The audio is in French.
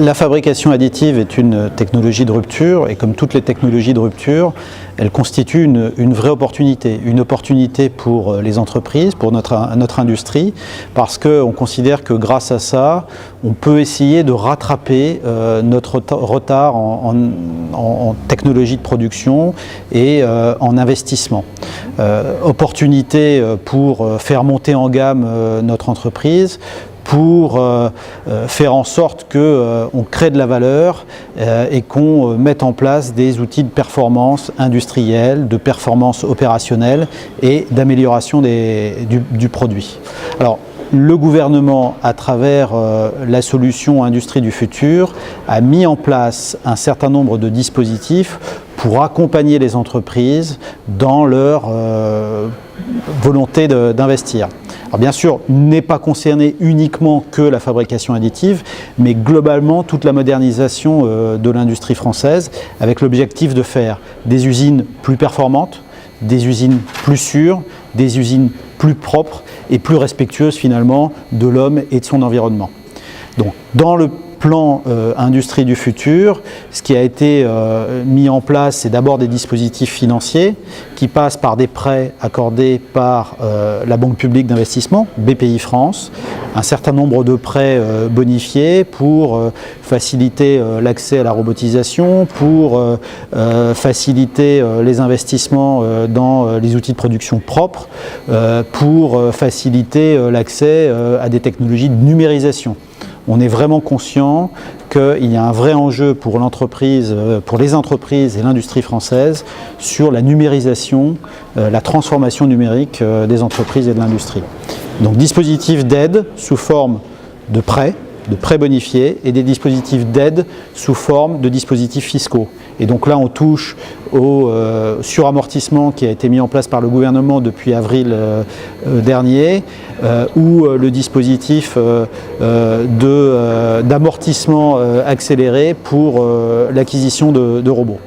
La fabrication additive est une technologie de rupture et comme toutes les technologies de rupture, elle constitue une vraie opportunité. Une opportunité pour les entreprises, pour notre industrie, parce qu'on considère que grâce à ça, on peut essayer de rattraper notre retard en technologie de production et en investissement. Opportunité pour faire monter en gamme notre entreprise, pour faire en sorte qu'on crée de la valeur et qu'on mette en place des outils de performance industrielle, de performance opérationnelle et d'amélioration du produit. Alors, le gouvernement, à travers la solution Industrie du futur, a mis en place un certain nombre de dispositifs pour accompagner les entreprises dans leur volonté d'investir. Alors bien sûr, n'est pas concernée uniquement que la fabrication additive, mais globalement toute la modernisation de l'industrie française avec l'objectif de faire des usines plus performantes, des usines plus sûres, des usines plus propres et plus respectueuses finalement de l'homme et de son environnement. Donc dans le plan Industrie du futur, ce qui a été mis en place, c'est d'abord des dispositifs financiers qui passent par des prêts accordés par la Banque publique d'investissement, BPI France, un certain nombre de prêts bonifiés pour faciliter l'accès à la robotisation, pour faciliter les investissements dans les outils de production propres, pour faciliter l'accès à des technologies de numérisation. On est vraiment conscient qu'il y a un vrai enjeu pour l'entreprise, pour les entreprises et l'industrie française sur la numérisation, la transformation numérique des entreprises et de l'industrie. Donc dispositifs d'aide sous forme de prêts bonifiés et des dispositifs d'aide sous forme de dispositifs fiscaux. Et donc là, on touche au suramortissement qui a été mis en place par le gouvernement depuis avril dernier, ou le dispositif d'amortissement accéléré pour l'acquisition de robots.